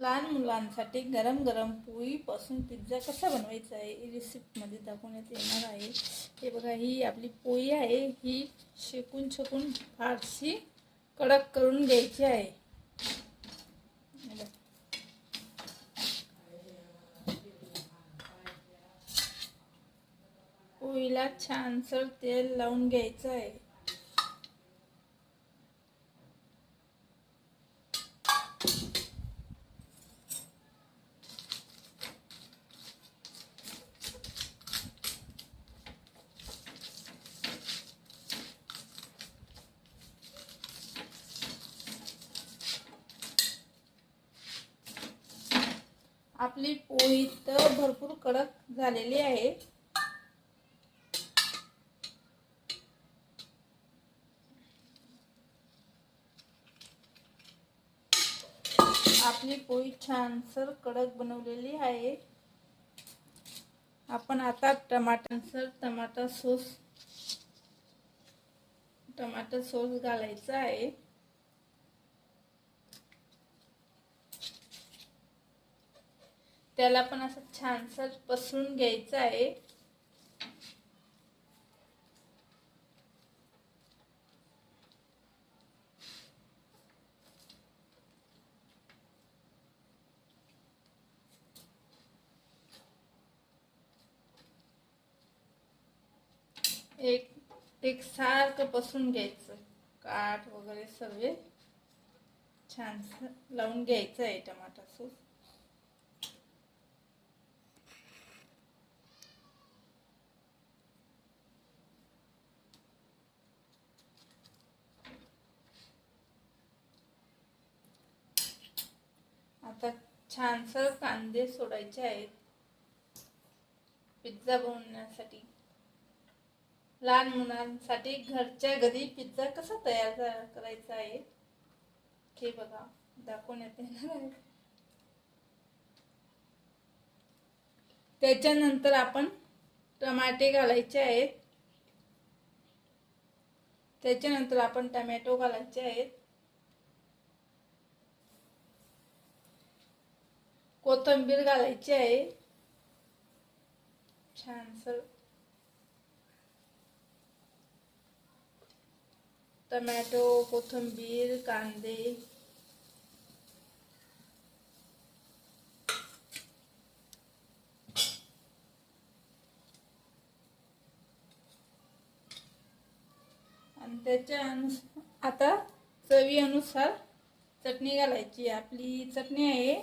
लहान मुलांसाठी गरम गरम पोळीपासून पिझ्झा कसा बनवायचा आहे रेसिपीमध्ये दाखवण्यात येणार आहे. हे बघा, ही आपली पोळी आहे, ही शेकून फारशी कडक करून घ्यायची आहे. पोळीला छानसर तेल लावून घ्यायचं आहे. आपली पोळी तर भरपूर कडक झालेली आहे. आपली पोळी छानसर कडक बनवलेली आहे. आपण आता टमाटर सॉस घालायचा आहे. त्याला पण असं छानसर पसरून घ्यायचं आहे. एक सारखं पसरून घ्यायचं. काठ वगैरे सर्व छानसं लावून घ्यायचं आहे टमाटर सॉस. आता छानसर कांदे सोडायचे आहेत पिझ्झा बनवण्यासाठी. लहान मुलांसाठी घरच्या घरी पिझ्झा कसा तयार करायचा आहे हे बघा, दाखवण्यात येणार आहे. त्याच्यानंतर आपण टमाटे घालायचे आहेत. त्याच्यानंतर आपण टमॅटो घालायचे आहेत. कोथिंबीर घालायची आहे छानसर. टमॅटो, कोथिंबीर, कांदे आणि आता चवीनुसार चटणी घालायची. आपली चटणी आहे